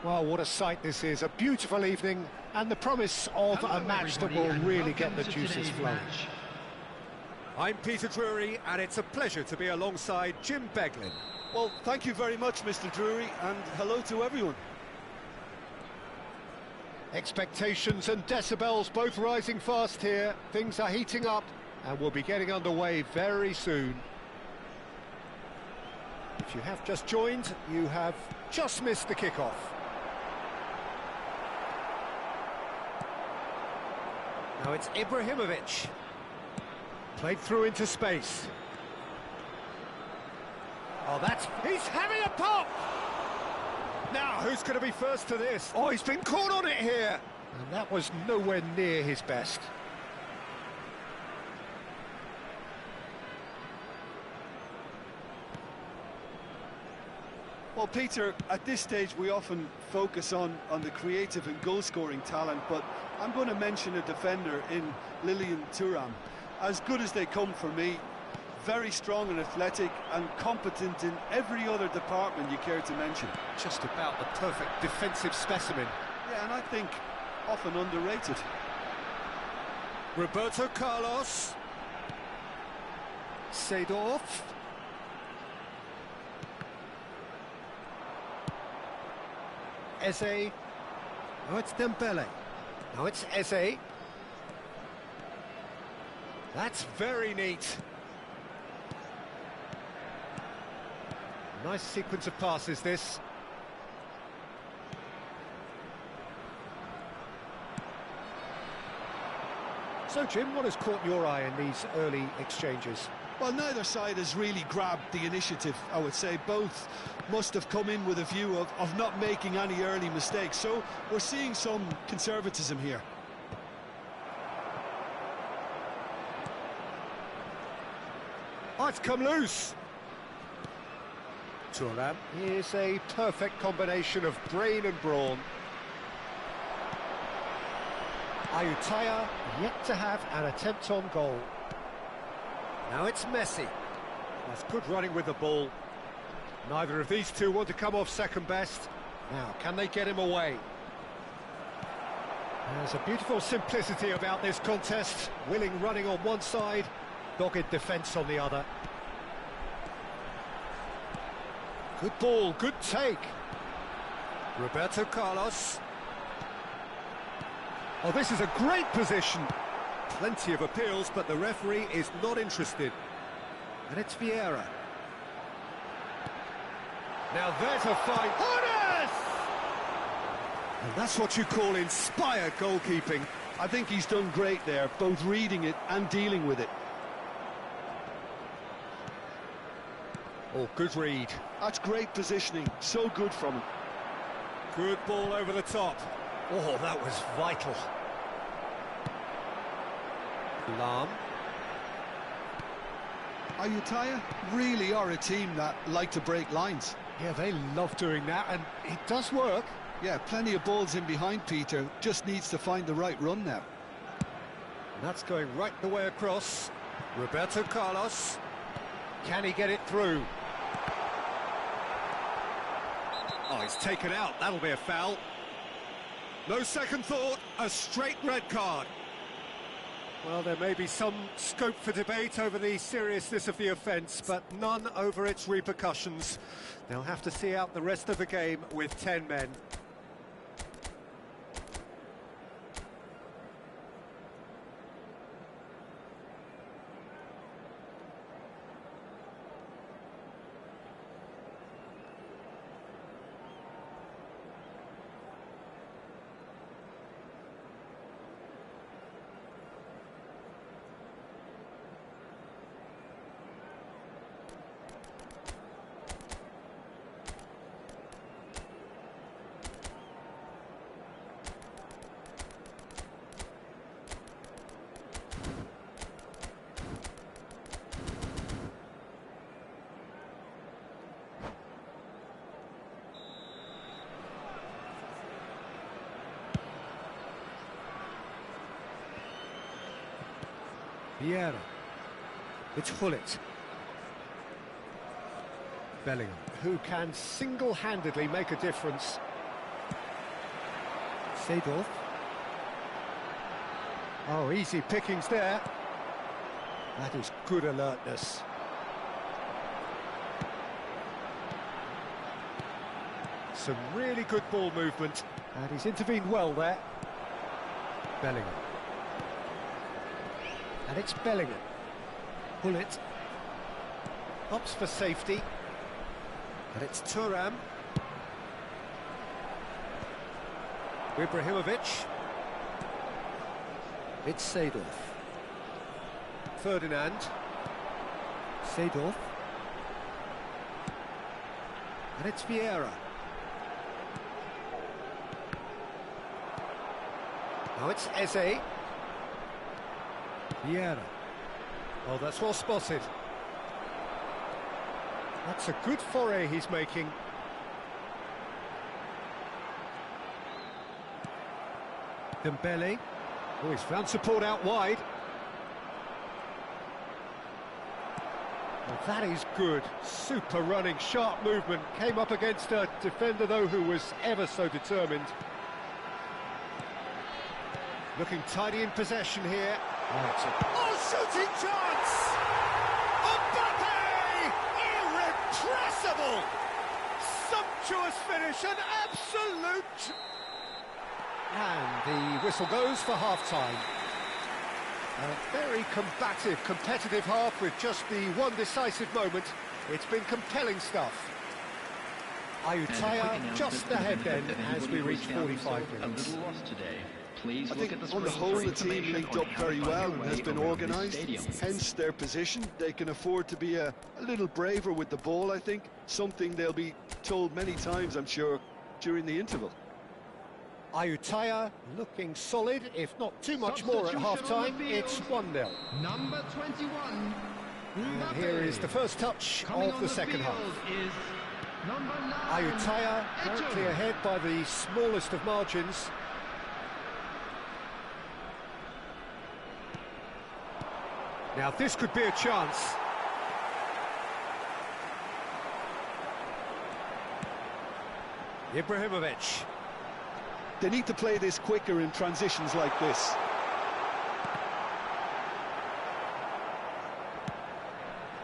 Well, what a sight this is. A beautiful evening and the promise of a match that will really get the juices flowing. I'm Peter Drury, and it's a pleasure to be alongside Jim Beglin. Well, thank you very much, Mr. Drury, and hello to everyone. Expectations and decibels both rising fast here. Things are heating up and we'll be getting underway very soon. If you have just joined, you have just missed the kickoff. Now it's Ibrahimovic. Played through into space. Oh, he's having a pop! Now, who's going to be first to this? Oh, he's been caught on it here! And that was nowhere near his best. Well, Peter, at this stage we often focus on the creative and goal-scoring talent, but I'm going to mention a defender in Lilian Thuram. As good as they come for me, very strong and athletic and competent in every other department you care to mention. Just about the perfect defensive specimen. Yeah, and I think often underrated. Roberto Carlos. Seedorf. Eze. Now it's Dembele. Now it's Eze. That's very neat. Nice sequence of passes, this. So, Jim, what has caught your eye in these early exchanges? Well, neither side has really grabbed the initiative, I would say. Both must have come in with a view of not making any early mistakes. So, we're seeing some conservatism here. Oh, it's come loose. Thuram is a perfect combination of brain and brawn. Ayutthaya yet to have an attempt on goal. Now it's Messi. That's good running with the ball. Neither of these two want to come off second best. Now, can they get him away? There's a beautiful simplicity about this contest. Willing running on one side, dogged defence on the other. Good ball, good take. Roberto Carlos. Oh, this is a great position. Plenty of appeals, but the referee is not interested. And it's Vieira. Now there's a fight. Hones! And that's what you call inspired goalkeeping. I think he's done great there, both reading it and dealing with it. Oh, good read. That's great positioning, so good from him. Good ball over the top. Oh, that was vital. Lahm. Ayutthaya really are a team that like to break lines. Yeah, they love doing that, and it does work. Yeah, plenty of balls in behind Peter, just needs to find the right run now. And that's going right the way across. Roberto Carlos. Can he get it through? Oh, he's taken out. That'll be a foul. No second thought, a straight red card. Well, there may be some scope for debate over the seriousness of the offence, but none over its repercussions. They'll have to see out the rest of the game with 10 men. Vieira. It's Hullet. Bellingham, who can single-handedly make a difference. Seedorf. Oh, easy pickings there. That is good alertness. Some really good ball movement, and he's intervened well there. Bellingham. And it's Bellingham. Hullet. Opts for safety. And it's Thuram. Ibrahimovic. It's Seedorf. Ferdinand. Seedorf. And it's Vieira. Now it's Eze. Vieira. Oh, that's well spotted. That's a good foray he's making. Dembele. Oh, he's found support out wide. Well, that is good. Super running, sharp movement. Came up against a defender, though, who was ever so determined. Looking tidy in possession here. Oh, shooting chance! Mbappe! Irrepressible! Sumptuous finish, an absolute... And the whistle goes for half-time. A very combative, competitive half with just the one decisive moment. It's been compelling stuff. Ayutthaya just ahead then as we reach 45 minutes. A little lost today. Please I think on the whole the team linked up very well and has been organised, hence their position. They can afford to be a little braver with the ball, I think. Something they'll be told many times, I'm sure, during the interval. Ayutthaya looking solid, if not too much more at half-time. It's 1-0. Number 21. And here is the first touch of the second half. Ayutthaya currently ahead by the smallest of margins. Now this could be a chance. Ibrahimovic. They need to play this quicker in transitions like this.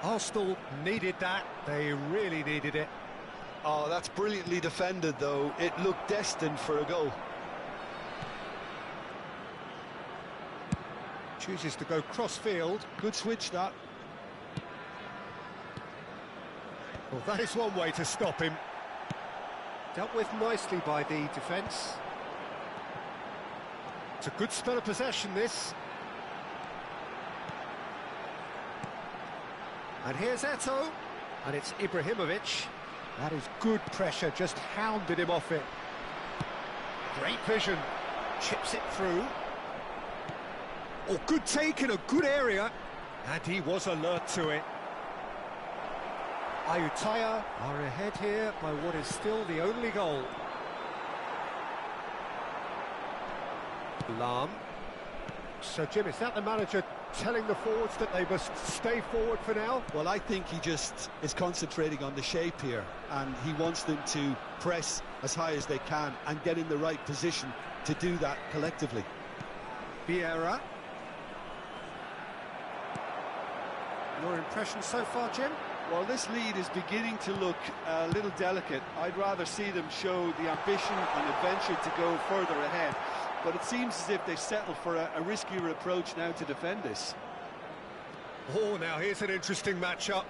Arsenal needed that. They really needed it. Oh, that's brilliantly defended, though. It looked destined for a goal. Chooses to go cross-field. Good switch, that. Well, that is one way to stop him. Dealt with nicely by the defence. It's a good spell of possession, this. And here's Eto'o. And it's Ibrahimovic. That is good pressure, just hounded him off it. Great vision. Chips it through. Oh, good take in a good area. And he was alert to it. Ayutthaya are ahead here by what is still the only goal. Lam. So, Jim, is that the manager telling the forwards that they must stay forward for now? Well, I think he just is concentrating on the shape here, and he wants them to press as high as they can and get in the right position to do that collectively. Vieira. Your impression so far, Jim? Well, this lead is beginning to look a little delicate. I'd rather see them show the ambition and adventure to go further ahead. But it seems as if they've settled for a riskier approach now to defend this. Oh, now here's an interesting matchup.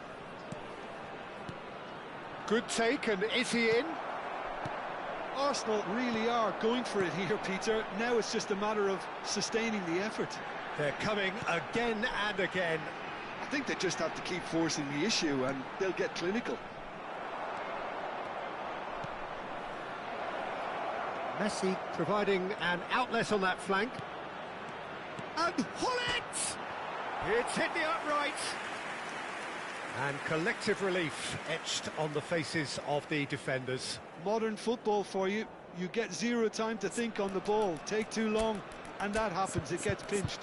Good take, and is he in? Arsenal really are going for it here, Peter. Now it's just a matter of sustaining the effort. They're coming again and again. I think they just have to keep forcing the issue and they'll get clinical. Messi providing an outlet on that flank. And Hullet! It's hit the upright. And collective relief etched on the faces of the defenders. Modern football for you. You get zero time to think on the ball. Take too long, and that happens. It gets pinched.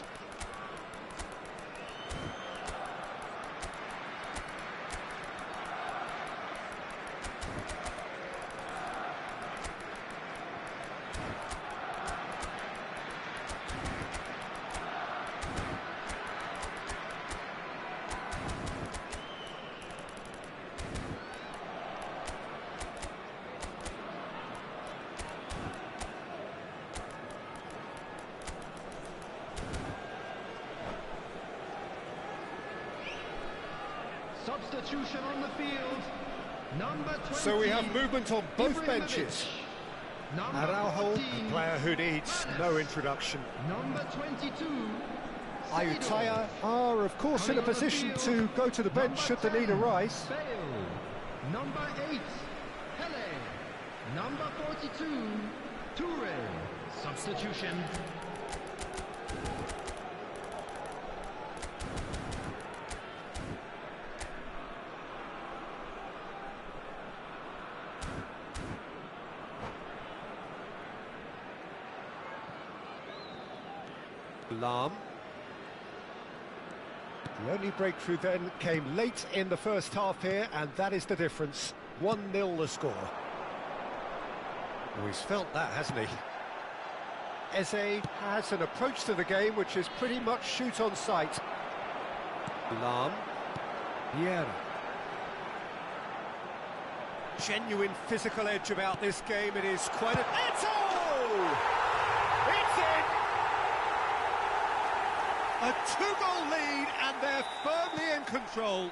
Substitution on the field. Number 20. So we have movement on both benches. Number Araujo, 14. a player who needs no introduction. Number 22. Ayutthaya are, of course, in a position to go to the bench should the need arise. Bale. Number 8. Pele. Number 42. Toure. Substitution. Lam. The only breakthrough then came late in the first half here, and that is the difference. 1-0 the score. Oh, he's felt that, hasn't he? Eze has an approach to the game which is pretty much shoot on sight. Lam. Vieira. Genuine physical edge about this game. It is quite a... Eto'o! It's in! A two-goal lead, and they're firmly in control.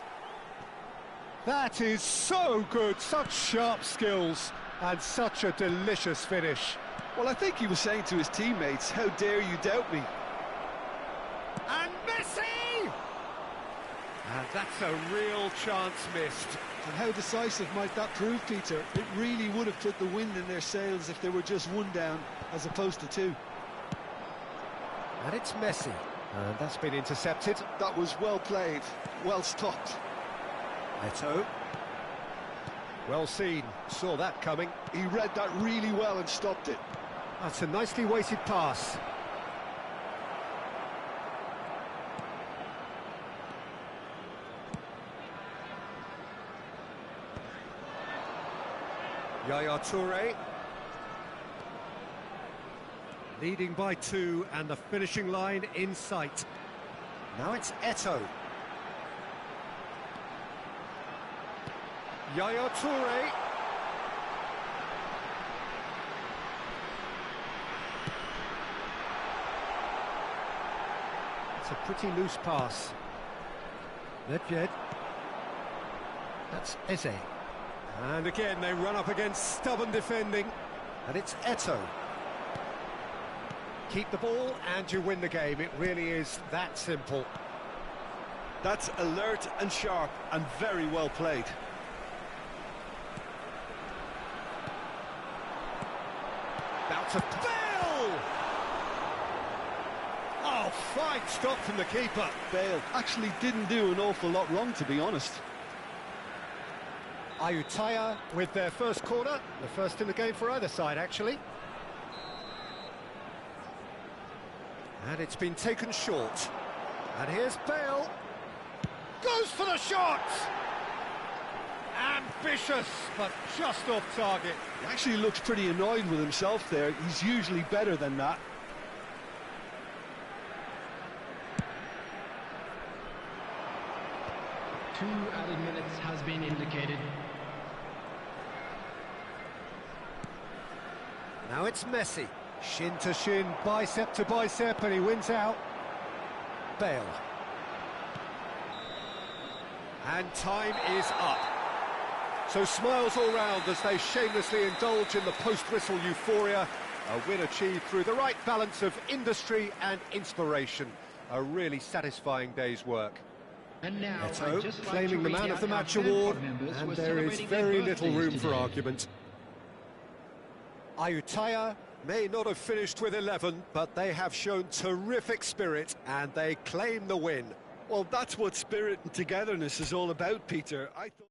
That is so good, such sharp skills, and such a delicious finish. Well, I think he was saying to his teammates, how dare you doubt me? And Messi! And that's a real chance missed. And how decisive might that prove, Peter? It really would have put the wind in their sails if they were just one down, as opposed to two. And it's Messi. And that's been intercepted. That was well played, well stopped. Eto'o. Well seen, saw that coming. He read that really well and stopped it. That's a nicely weighted pass. Yaya Toure. Leading by 2, and the finishing line in sight. Now it's Eto'o. Yaya Toure. It's a pretty loose pass. Nedved. That's Eze. And again, they run up against stubborn defending. And it's Eto'o. Keep the ball and you win the game. It really is that simple. That's alert and sharp and very well played. About to Bale! Oh, fine stop from the keeper. Bale actually didn't do an awful lot wrong, to be honest. Ayutthaya with their first corner, the first in the game for either side, actually. And it's been taken short. And here's Bale. Goes for the shot! Ambitious, but just off target. He actually looks pretty annoyed with himself there. He's usually better than that. Two added minutes has been indicated. Now it's Messi. Shin to shin, bicep to bicep, and he wins out. Bale. And time is up. So smiles all round as they shamelessly indulge in the post-whistle euphoria. A win achieved through the right balance of industry and inspiration. A really satisfying day's work. And now, Neto claiming the Man of the Match award, and there is very little room for argument. Ayutthaya May not have finished with 11, but they have shown terrific spirit and they claim the win. Well, that's what spirit and togetherness is all about, Peter. I thought...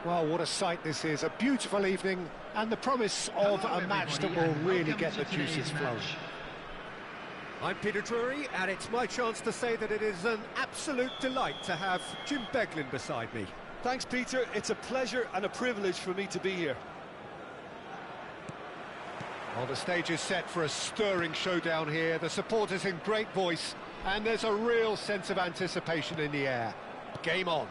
Well, what a sight this is. A beautiful evening and the promise of a match that will really get the juices flowing. I'm Peter Drury, and it's my chance to say that it is an absolute delight to have Jim Beglin beside me. Thanks, Peter. It's a pleasure and a privilege for me to be here. Well, the stage is set for a stirring showdown here. The supporters in great voice, and there's a real sense of anticipation in the air. Game on.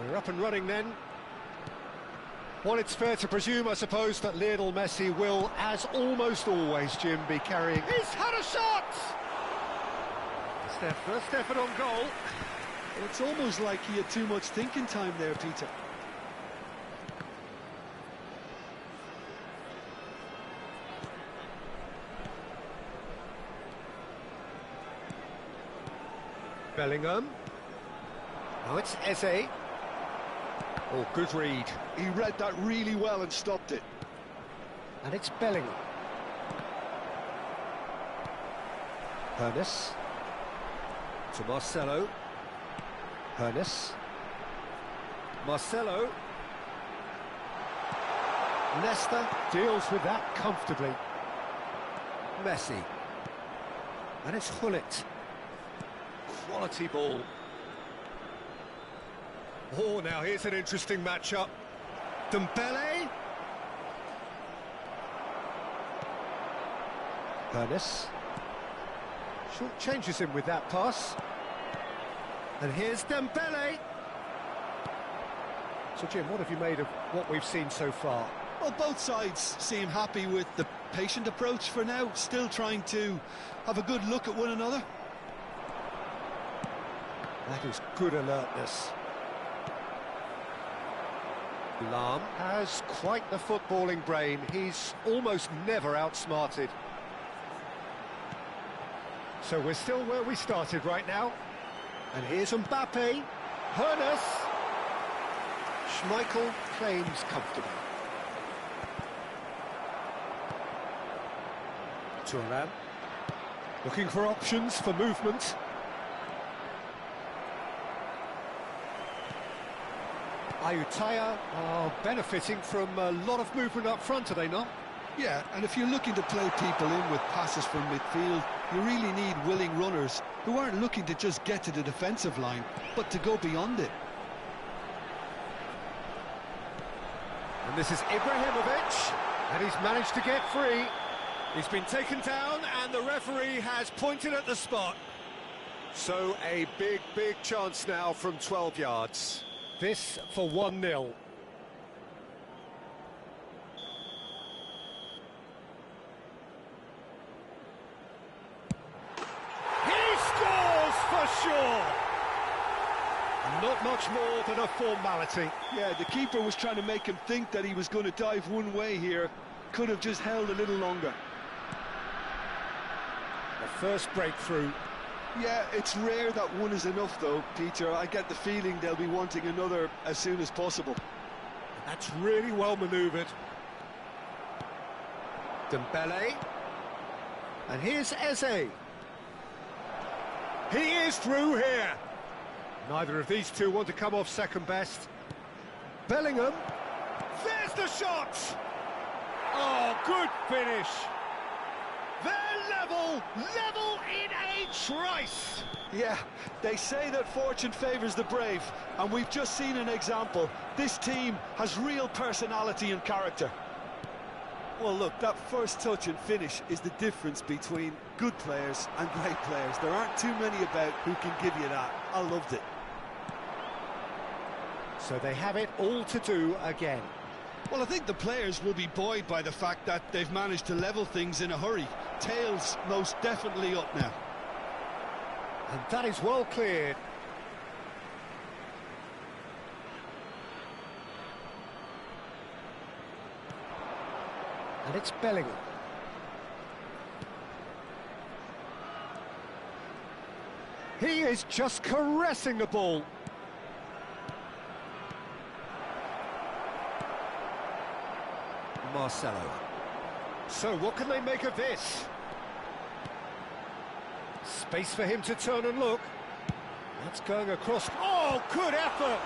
We're up and running then. Well, it's fair to presume, I suppose, that Lionel Messi will, as almost always, Jim, be carrying... He's had a shot! It's their first effort on goal. Well, it's almost like he had too much thinking time there, Peter. Bellingham. Now it's Eze. Oh, good read. He read that really well and stopped it. And it's Bellingham. Hernes. To Marcelo. Hernes. Marcelo. Leicester deals with that comfortably. Messi. And it's Hullet. Quality ball. Oh, now here's an interesting matchup. Dembele. Hernes. Short changes him with that pass. And here's Dembele. So, Jim, what have you made of what we've seen so far? Well, both sides seem happy with the patient approach for now, still trying to have a good look at one another. That is good alertness. Lahm has quite the footballing brain. He's almost never outsmarted. So we're still where we started right now. And here's Mbappe. Hoeneß. Schmeichel claims comfortably. Thuram. Looking for options for movement. Ayutthaya are benefiting from a lot of movement up front, are they not? Yeah, and if you're looking to play people in with passes from midfield, you really need willing runners who aren't looking to just get to the defensive line, but to go beyond it. And this is Ibrahimovic, and he's managed to get free. He's been taken down, and the referee has pointed at the spot. So a big, big chance now from 12 yards. This for 1-0. He scores for sure! Not much more than a formality. Yeah, the keeper was trying to make him think that he was going to dive one way here. Could have just held a little longer. The first breakthrough. Yeah, it's rare that one is enough though, Peter. I get the feeling they'll be wanting another as soon as possible. That's really well manoeuvred. Dembele. And here's Eze. He is through here. Neither of these two want to come off second best. Bellingham. There's the shot! Oh, good finish. They're level in a trice. Yeah, they say that fortune favours the brave, and we've just seen an example. This team has real personality and character. Well, look, that first touch and finish is the difference between good players and great players. There aren't too many about who can give you that. I loved it. So they have it all to do again. Well, I think the players will be buoyed by the fact that they've managed to level things in a hurry. Tails most definitely up now. And that is well cleared. And it's Bellingham. He is just caressing the ball. Marcelo. So what can they make of this? Space for him to turn and look. That's going across. Oh, good effort!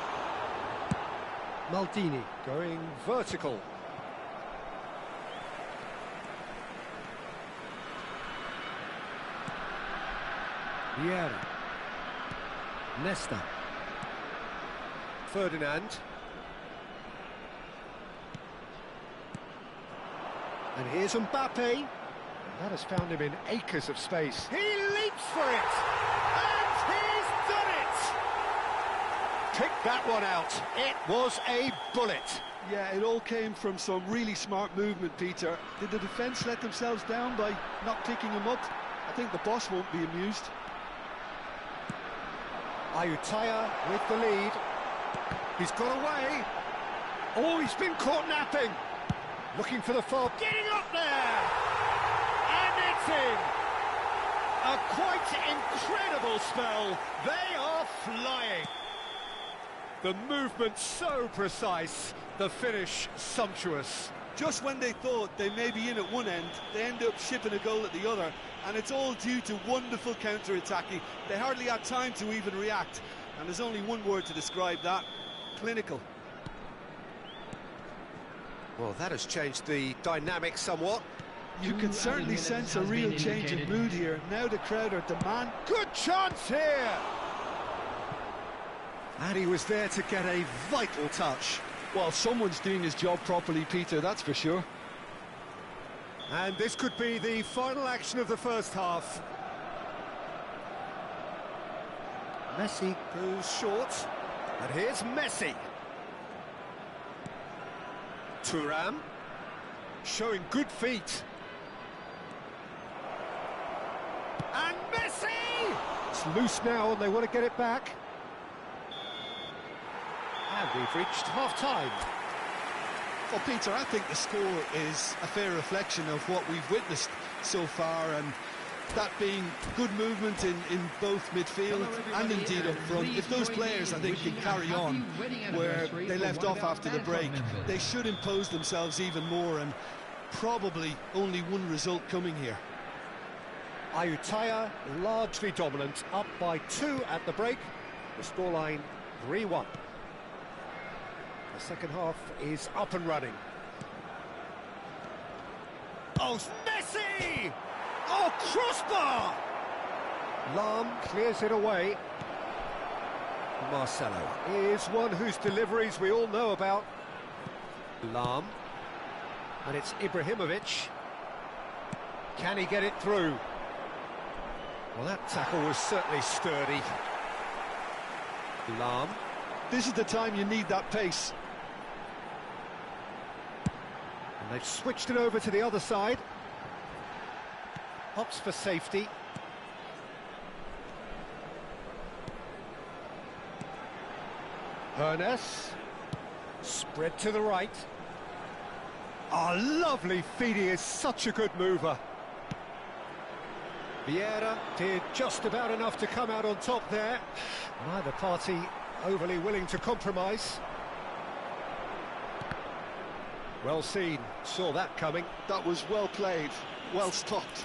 Maldini going vertical. Vieira. Nesta. Ferdinand. And here's Mbappe. That has found him in acres of space. He leaps for it, and he's done it! Pick that one out. It was a bullet. Yeah, it all came from some really smart movement, Peter. Did the defence let themselves down by not picking him up? I think the boss won't be amused. Ayutthaya with the lead. He's got away. Oh, he's been caught napping. Looking for the far... Getting up there! And it's in! A quite incredible spell. They are flying. The movement so precise, the finish sumptuous. Just when they thought they may be in at one end, they end up shipping a goal at the other, and it's all due to wonderful counter-attacking. They hardly had time to even react, and there's only one word to describe that: clinical. Well, that has changed the dynamic somewhat. You can certainly sense a real change in mood here. Now the crowd are demand. Good chance here! And he was there to get a vital touch. Well, someone's doing his job properly, Peter, that's for sure. And this could be the final action of the first half. Messi goes short. And here's Messi. Thuram, showing good feet. And Messi! It's loose now and they want to get it back. And we've reached half-time. Well, Peter, I think the score is a fair reflection of what we've witnessed so far, and that being good movement in both midfield and indeed up front. If those players, I think, can carry on where they left off after the break, they should impose themselves even more, and probably only one result coming here. Ayutthaya largely dominant, up by 2 at the break. The scoreline 3-1. The second half is up and running. Oh, Messi! Oh, crossbar! Lahm clears it away. Marcelo is one whose deliveries we all know about. Lahm. And it's Ibrahimovic. Can he get it through? Well, that tackle was certainly sturdy. Lahm. This is the time you need that pace. And they've switched it over to the other side. Opts for safety. Hernes. Spread to the right. Oh, lovely feed. He is such a good mover. Vieira did just about enough to come out on top there. Neither party overly willing to compromise. Well seen, saw that coming. That was well played, well stopped.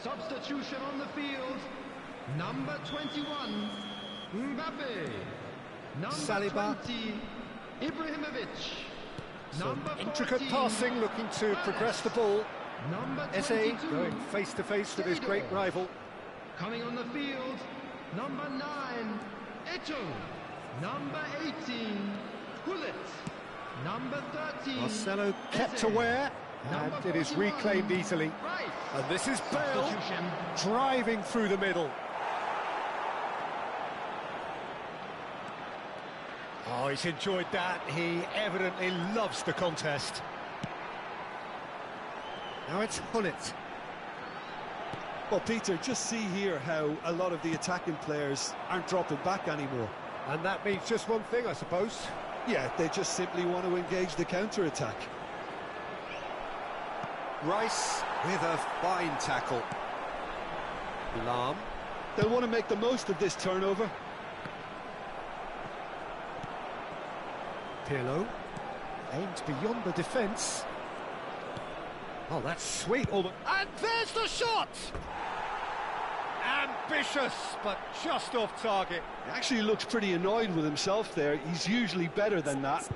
Substitution on the field. Number 21, Mbappe. Number Saliba. 20, Ibrahimovic. Number Intricate 14, passing, looking to progress the ball. Number Eze 22, going face to face with his great rival. coming on the field, number 9, Eto. Number 18, Gullit. Number 13, Marcelo kept Eze. aware, Number and it is 41, reclaimed easily. Right. And this is Bale Substitution. driving through the middle. Oh, he's enjoyed that. He evidently loves the contest. Now it's Gullit. Well, Peter, just see here how a lot of the attacking players aren't dropping back anymore. And that means just one thing, I suppose. Yeah, they just simply want to engage the counter-attack. Rice with a fine tackle. Lahm. They'll want to make the most of this turnover. Pirlo aimed beyond the defence. Oh, that's sweet. And there's the shot! Ambitious, but just off target. He actually looks pretty annoyed with himself there. He's usually better than that.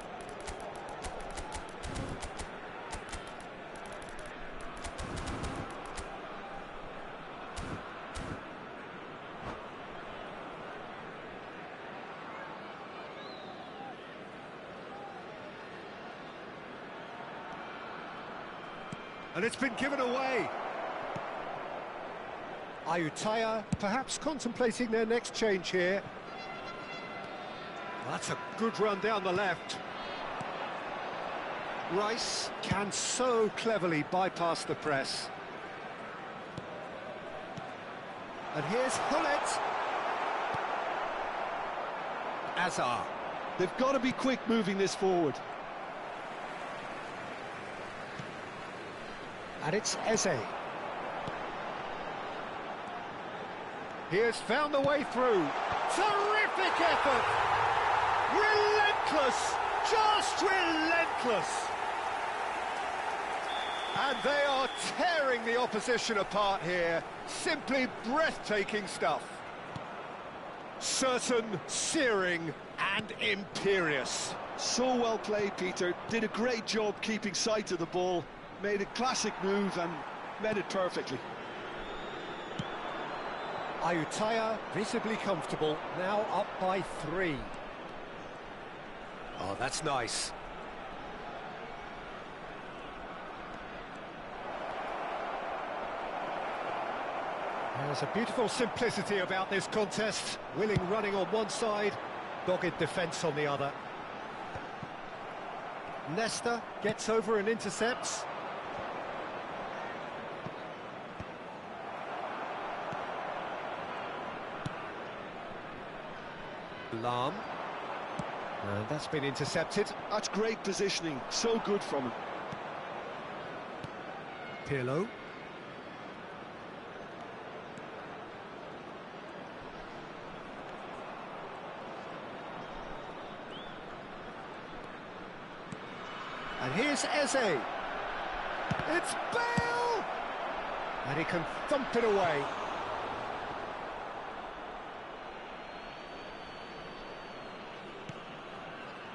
And it's been given away. Ayutthaya perhaps contemplating their next change here. That's a good run down the left. Rice can so cleverly bypass the press. And here's Gullit. Azar. They've got to be quick moving this forward. And it's Eze. He has found the way through. Terrific effort! Relentless! Just relentless! And they are tearing the opposition apart here. Simply breathtaking stuff. Certain, searing and imperious. So well played, Peter. Did a great job keeping sight of the ball. made a classic move and met it perfectly. Ayutthaya visibly comfortable, now up by 3. Oh, that's nice. There's a beautiful simplicity about this contest. Willing running on one side, dogged defence on the other. Nesta gets over and intercepts. Lam. And that's been intercepted. That's great positioning, so good from him. Pirlo. And here's Eze. It's Bale! And he can thump it away.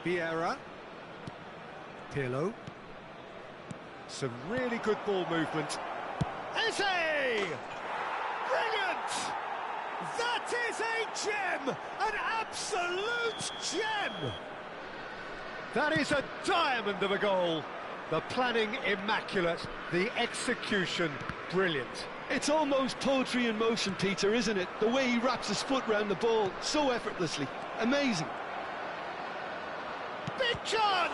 Vieira. Pirlo. Some really good ball movement. Eze! Brilliant! That is a gem! An absolute gem! That is a diamond of a goal. The planning immaculate, the execution brilliant. It's almost poetry in motion, Peter, isn't it? The way he wraps his foot round the ball so effortlessly. Amazing. Big chance!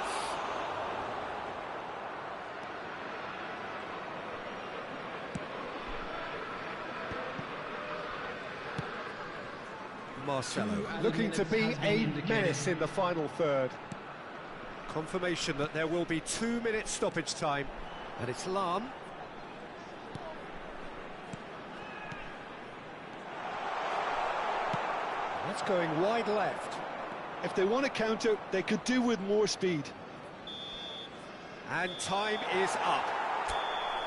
Marcelo looking to be a menace in the final third. Confirmation that there will be 2 minutes stoppage time, and it's Lam. That's going wide left. If they want to counter, they could do with more speed. And time is up.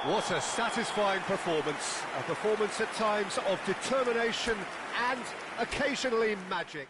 What a satisfying performance. A performance at times of determination and occasionally magic.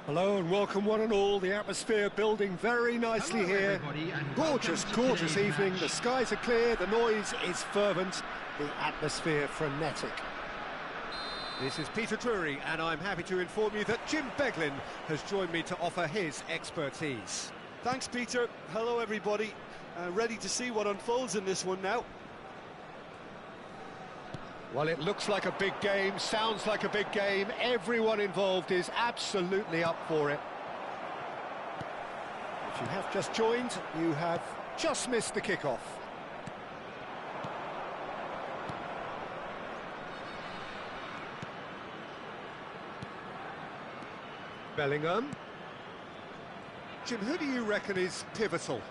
Hello and welcome one and all. The atmosphere building very nicely here. Gorgeous, gorgeous evening. The skies are clear, the noise is fervent, the atmosphere frenetic. This is Peter Drury and I'm happy to inform you that Jim Beglin has joined me to offer his expertise. Thanks, Peter. Hello, everybody. Ready to see what unfolds in this one now. Well, it looks like a big game, sounds like a big game. Everyone involved is absolutely up for it. If you have just joined, you have just missed the kickoff. Bellingham. question, who do you reckon is pivotal?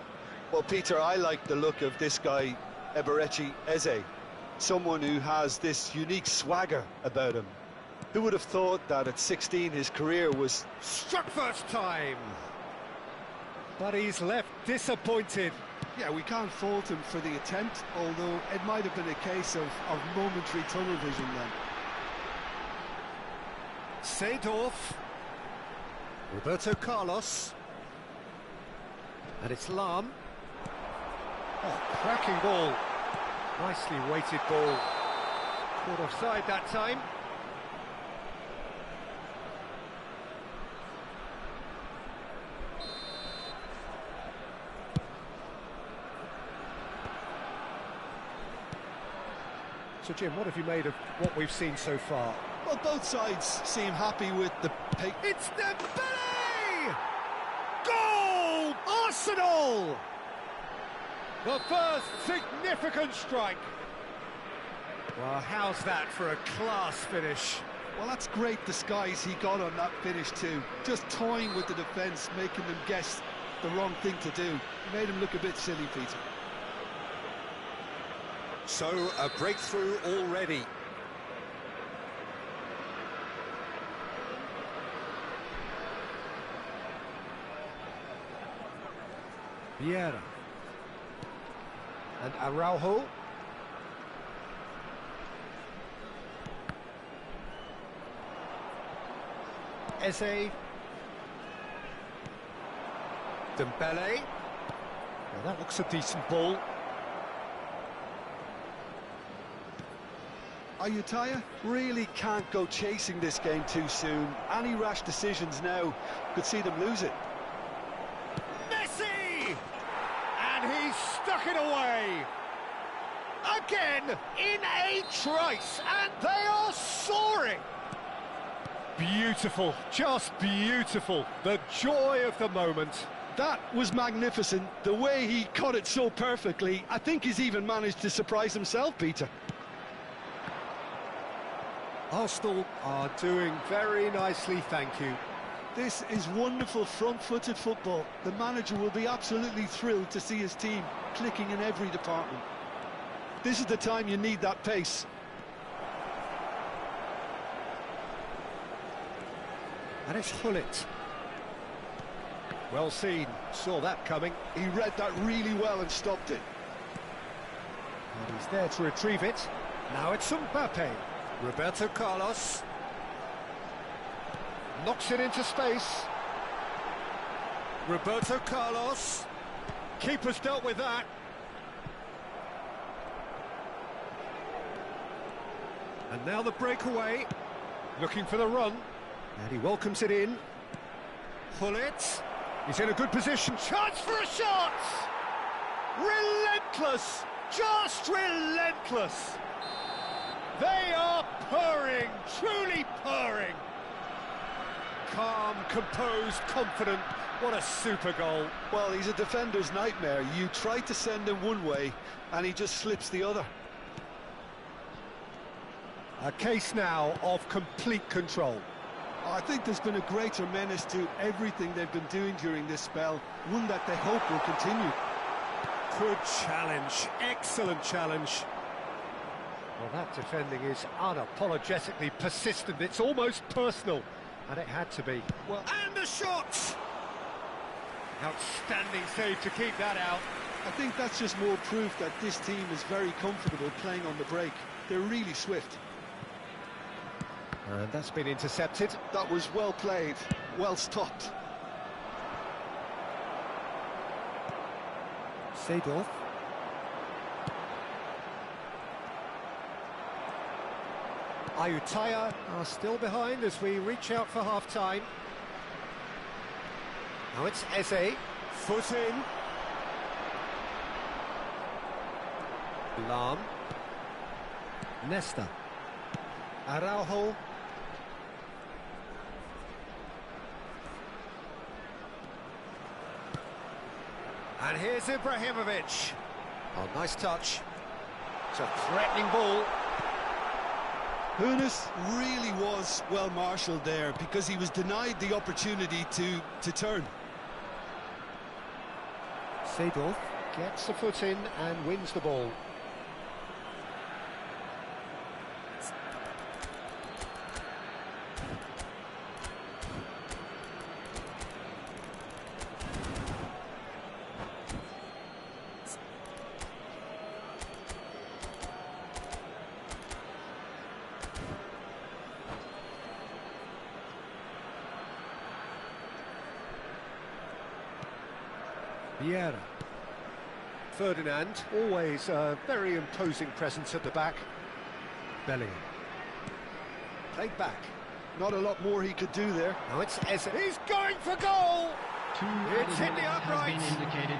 Well, Peter, I like the look of this guy, Eberechi Eze. Someone who has this unique swagger about him. Who would have thought that at 16 his career was... Struck first time! But he's left disappointed. Yeah, we can't fault him for the attempt, although it might have been a case of momentary tunnel vision then. Seedorf. Roberto Carlos. And it's Lahm. Oh, cracking ball. Nicely weighted ball. Caught offside that time. So Jim, what have you made of what we've seen so far? Well, both sides seem happy with the pace. It's Dembele! Goal! Arsenal! The first significant strike. Well, how's that for a class finish? Well, that's great disguise he got on that finish too. Just toying with the defence, making them guess the wrong thing to do. Made him look a bit silly, Peter. So, a breakthrough already. Vieira. And Araujo. Eze. Dembele. Well, that looks a decent ball. Ayutthaya really can't go chasing this game too soon. Any rash decisions now could see them lose it. Messi! And he's stuck it away! Again, in a trice, and they are soaring! Beautiful, just beautiful. The joy of the moment. That was magnificent. The way he caught it so perfectly, I think he's even managed to surprise himself, Peter. Arsenal are doing very nicely, thank you. This is wonderful front-footed football. The manager will be absolutely thrilled to see his team clicking in every department. This is the time you need that pace. And it's Hullet. Well seen, saw that coming. He read that really well and stopped it. And he's there to retrieve it. Now it's Mbappe. Roberto Carlos knocks it into space. Roberto Carlos. Keeper's dealt with that. And now the breakaway. Looking for the run. And he welcomes it in. Hullet. He's in a good position. Chance for a shot! Relentless! Just relentless! They are purring, truly purring. Calm, composed, confident. What a super goal. Well, he's a defender's nightmare. You try to send him one way, and he just slips the other. A case now of complete control. I think there's been a greater menace to everything they've been doing during this spell, one that they hope will continue. Good challenge, excellent challenge. Well, that defending is unapologetically persistent. It's almost personal, and it had to be. Well, and the shot! Outstanding save to keep that out. I think that's just more proof that this team is very comfortable playing on the break. They're really swift. And that's been intercepted. That was well played, well stopped. Seedorf. Ayutthaya are still behind as we reach out for half-time. Now it's Eze. Foot in. Lahm. Nesta. Araujo. And here's Ibrahimovic. Oh, nice touch. It's a threatening ball. Hoeneß really was well marshalled there because he was denied the opportunity to turn. Seedorf gets a foot in and wins the ball. Vieira. Ferdinand, always a very imposing presence at the back. Bellingham. Played back. Not a lot more he could do there. Now it's Eze. He's going for goal! It's hit the upright. Has been indicated.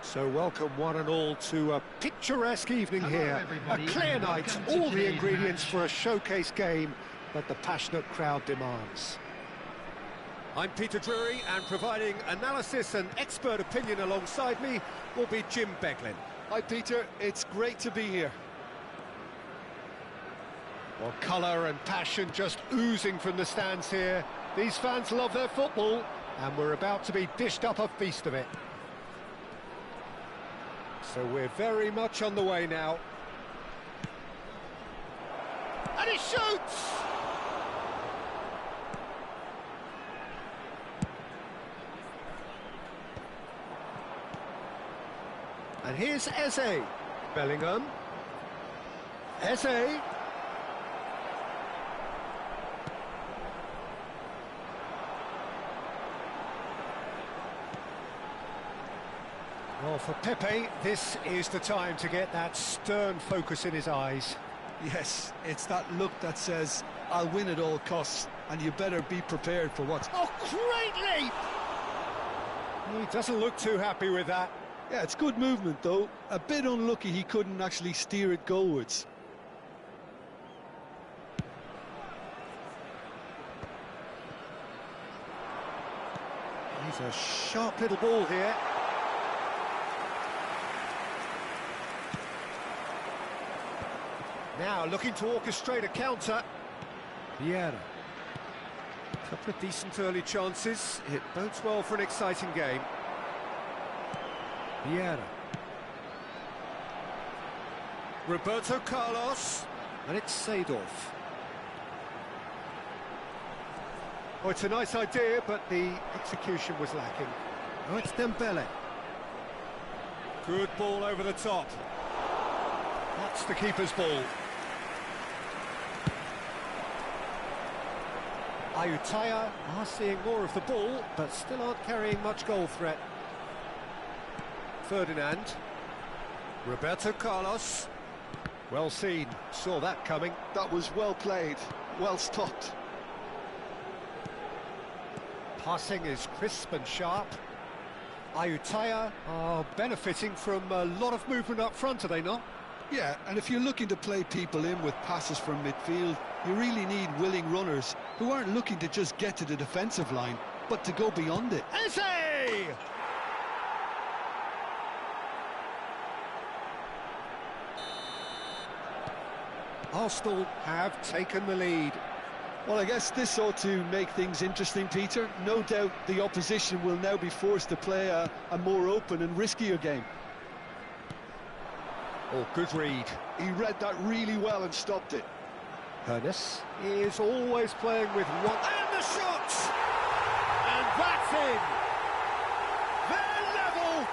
So welcome one and all to a picturesque evening here. A clear night, all the ingredients for a showcase game that the passionate crowd demands. I'm Peter Drury, and providing analysis and expert opinion alongside me will be Jim Beglin. Hi Peter, it's great to be here. Well, colour and passion just oozing from the stands here. These fans love their football, and we're about to be dished up a feast of it. So we're very much on the way now. And he shoots! And here's Eze. Bellingham. Eze. Well, for Pepe, this is the time to get that stern focus in his eyes. Yes, it's that look that says, I'll win at all costs, and you better be prepared for what... Oh, great leap! He doesn't look too happy with that. Yeah, it's good movement, though. A bit unlucky he couldn't actually steer it goalwards. He's a sharp little ball here. Now looking to orchestrate a counter. Vieira. A couple of decent early chances. It bodes well for an exciting game. Vieira. Roberto Carlos. And it's Seedorf. Oh, it's a nice idea, but the execution was lacking. Oh, it's Dembele. Good ball over the top. That's the keeper's ball. Ayutthaya are seeing more of the ball, but still aren't carrying much goal threat. Ferdinand. Roberto Carlos. Well seen, saw that coming. That was well played, well stopped. Passing is crisp and sharp. Ayutthaya are benefiting from a lot of movement up front, are they not? Yeah, and if you're looking to play people in with passes from midfield, you really need willing runners who aren't looking to just get to the defensive line, but to go beyond it. Eze! Arsenal have taken the lead. Well, I guess this ought to make things interesting, Peter. No doubt the opposition will now be forced to play a more open and riskier game. Oh, good read. He read that really well and stopped it. Ernest is always playing with one... And the shot! And that's in! They're level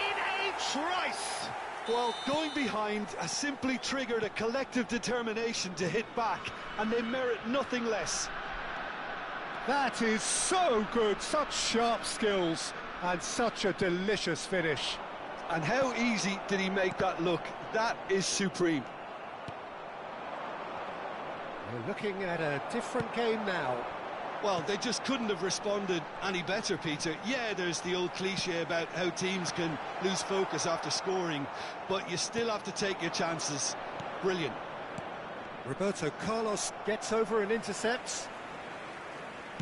in a trice! Well, going behind has simply triggered a collective determination to hit back, and they merit nothing less. That is so good, such sharp skills, and such a delicious finish. And how easy did he make that look? That is supreme. We're looking at a different game now. Well, they just couldn't have responded any better, Peter. Yeah, there's the old cliche about how teams can lose focus after scoring, but you still have to take your chances. Brilliant. Roberto Carlos gets over and intercepts.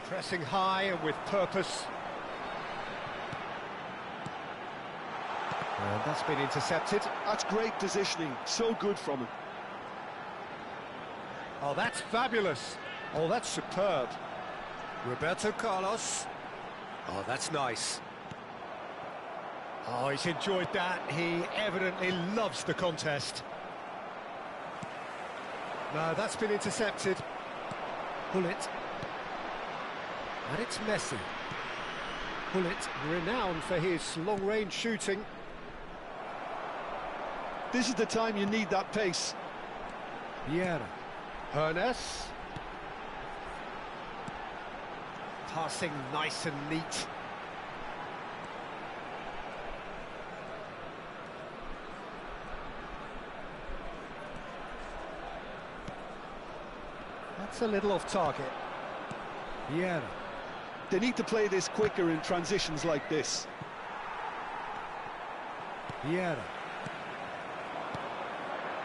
Pressing high and with purpose. And that's been intercepted. That's great positioning, so good from him. Oh, that's fabulous. Oh, that's superb. Roberto Carlos. Oh, that's nice. Oh, he's enjoyed that. He evidently loves the contest. No, that's been intercepted. Bullet. And it's Messi. Bullet, renowned for his long-range shooting. This is the time you need that pace. Vieira. Ernest. Passing nice and neat. That's a little off target. Vieira. They need to play this quicker in transitions like this. Vieira.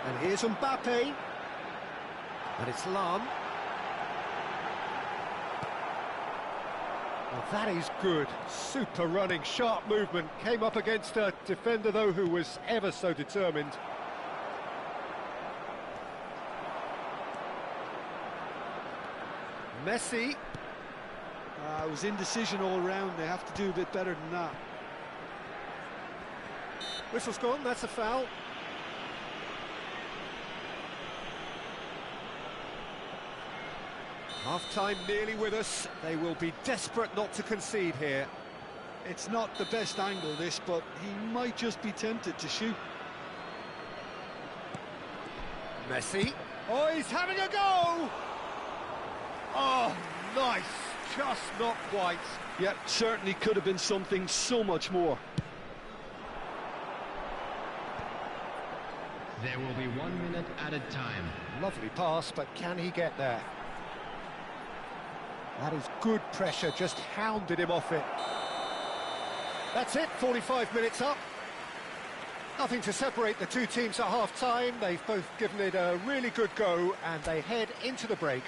And here's Mbappe. And it's Lam. Well, that is good. Super running, sharp movement. Came up against a defender, though, who was ever so determined. Messi. It was indecision all round. They have to do a bit better than that. Whistle's gone, that's a foul. Half-time nearly with us. They will be desperate not to concede here. It's not the best angle, this, but he might just be tempted to shoot. Messi. Oh, he's having a go! Oh, nice. Just not quite. Yeah, certainly could have been something so much more. There will be 1 minute at a time. Lovely pass, but can he get there? That is good pressure, just hounded him off it. That's it, 45 minutes up. Nothing to separate the two teams at half-time. They've both given it a really good go, and they head into the break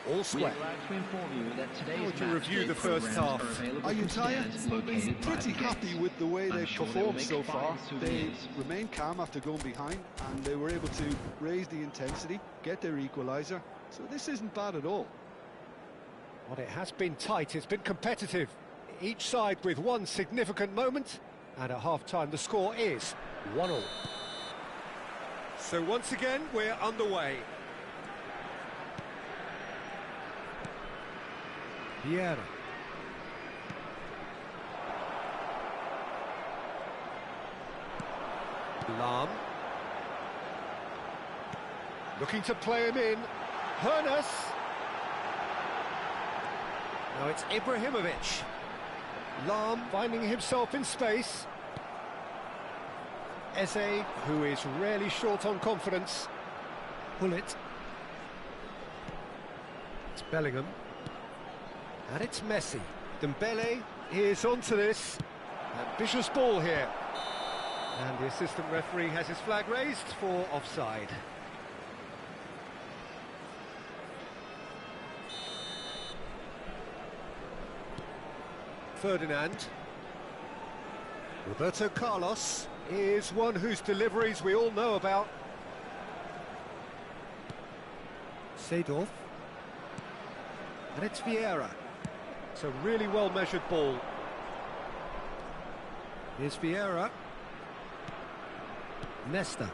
all square. How would you review the first half? Ayutthaya pretty happy with the way they've performed so far. They remained calm after going behind, and they were able to raise the intensity, get their equaliser. So this isn't bad at all. Well, it has been tight, it's been competitive. Each side with one significant moment, and at half-time the score is 1-1. So once again, we're underway. Vieira. Lam. Looking to play him in. Ernest. Now it's Ibrahimovic. Lam finding himself in space. Eze, who is really short on confidence. Pull it. It's Bellingham. And it's Messi. Dembele is onto this. Ambitious ball here. And the assistant referee has his flag raised for offside. Ferdinand. Roberto Carlos is one whose deliveries we all know about. Seedorf. And it's Vieira. It's a really well-measured ball. Here's Vieira. Nesta.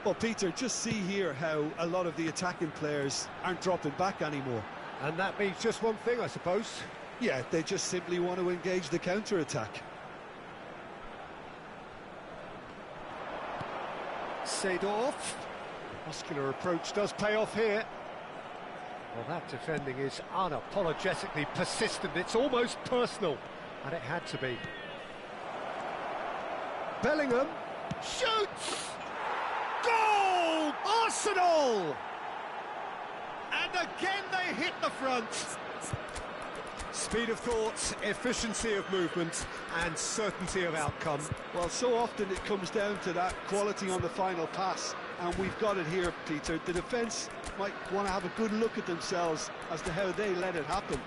Well, Peter, just see here how a lot of the attacking players aren't dropping back anymore. And that means just one thing, I suppose. Yeah, they just simply want to engage the counter-attack. Seedorf. Muscular approach does pay off here. Well, that defending is unapologetically persistent. It's almost personal. And it had to be. Bellingham shoots! Goal! Arsenal! And again they hit the front. Speed of thought, efficiency of movement, and certainty of outcome. Well, so often it comes down to that quality on the final pass, and we've got it here, Peter. The defence might want to have a good look at themselves as to how they let it happen.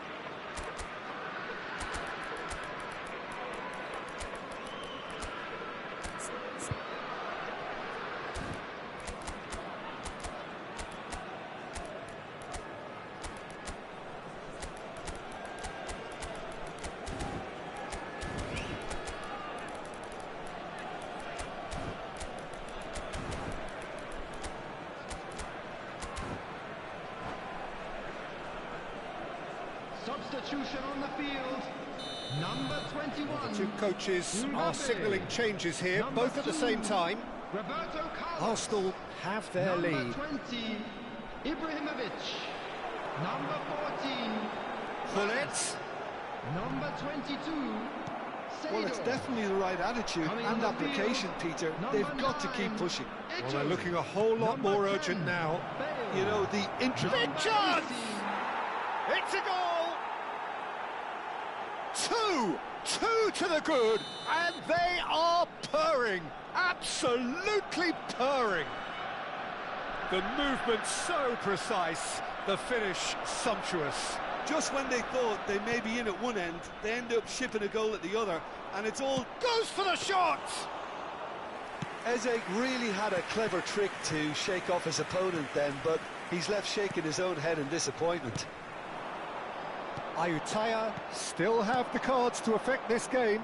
Substitution on the field. Number 21. The two coaches are Mbappe. signalling changes here, Number both at the 2, same time. Roberto Carlos. Arsenal have their Number lead. 20, Ibrahimovic. Number 14, Pull it. Number 22, Well, it's Seedorf. definitely the right attitude Coming and on the application, field, Peter. number They've got to keep 9, pushing. Well, they're looking a whole lot Number more 10, urgent now. Bale. You know, the interest... Big Number chance! 18, It's a goal! Two to the good, and they are purring, absolutely purring. The movement so precise, the finish sumptuous. Just when they thought they may be in at one end, they end up shipping a goal at the other, and it's all... Goes for the shot! Eze really had a clever trick to shake off his opponent then, but he's left shaking his own head in disappointment. Ayutthaya still have the cards to affect this game.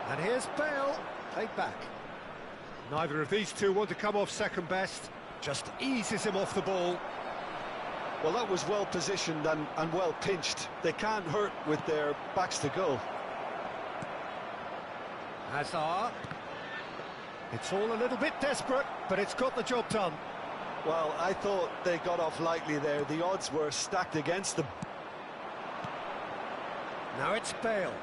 And here's Bale, played back. Neither of these two want to come off second best, just eases him off the ball. Well, that was well positioned and well pinched. They can't hurt with their backs to goal. Hazard. It's all a little bit desperate, but it's got the job done. Well, I thought they got off lightly there. The odds were stacked against them. Now it's Bale.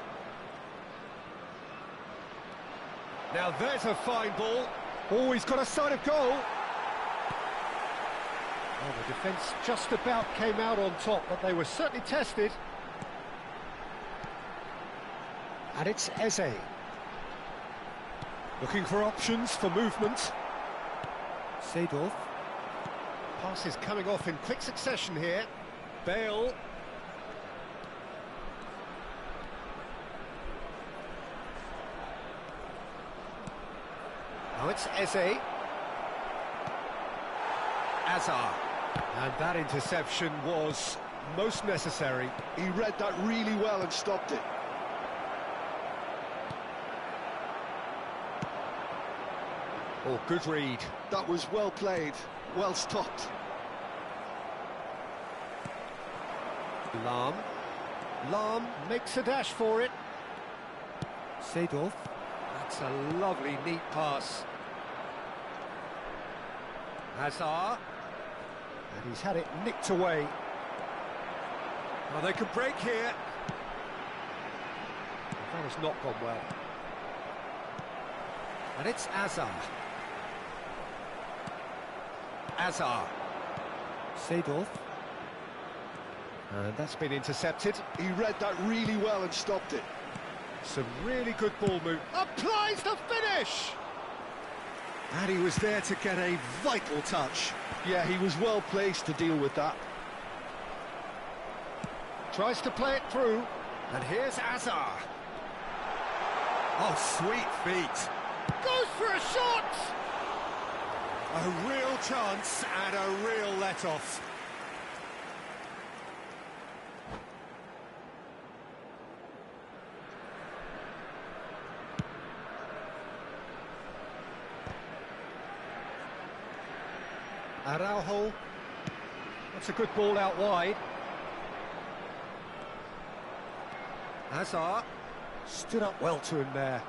Now there's a fine ball. Oh, he's got a sight of goal. Oh, the defence just about came out on top, but they were certainly tested. And it's Eze. Looking for options for movement. Seedorf. Pass is coming off in quick succession here. Bale. Now it's Eze. Hazard. And that interception was most necessary. He read that really well and stopped it. Oh, good read. That was well played, well stopped. Lahm makes a dash for it. Seedorf. That's a lovely, neat pass. Hazard. And he's had it nicked away. Well, they could break here. That has not gone well. And it's Azar. Azar. Seedorf. And that's been intercepted. He read that really well and stopped it. Some really good ball move. Applies the finish! And he was there to get a vital touch. Yeah, he was well placed to deal with that. Tries to play it through. And here's Azar. Oh, sweet feet. Goes for a shot! A real chance and a real let-off. Araujo. That's a good ball out wide. Azar stood up well to him there.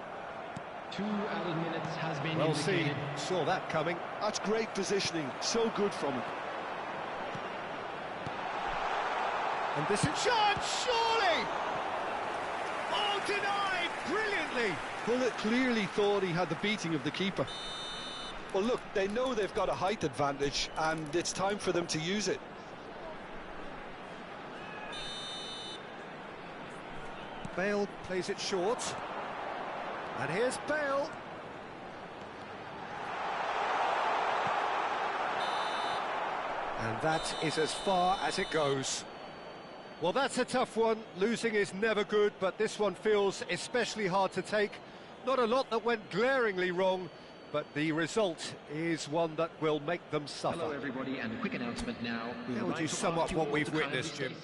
2 added minutes has been Well indicated. seen, saw that coming. That's great positioning, so good from him. And this is chance, surely! Oh, denied brilliantly! Bullet clearly thought he had the beating of the keeper. Well, look, they know they've got a height advantage, and it's time for them to use it. Bale plays it short. And here's Bale. And that is as far as it goes. Well, that's a tough one. Losing is never good, but this one feels especially hard to take. Not a lot that went glaringly wrong, but the result is one that will make them suffer. Hello everybody, and a quick announcement now. How would you sum up what we've witnessed, Jim?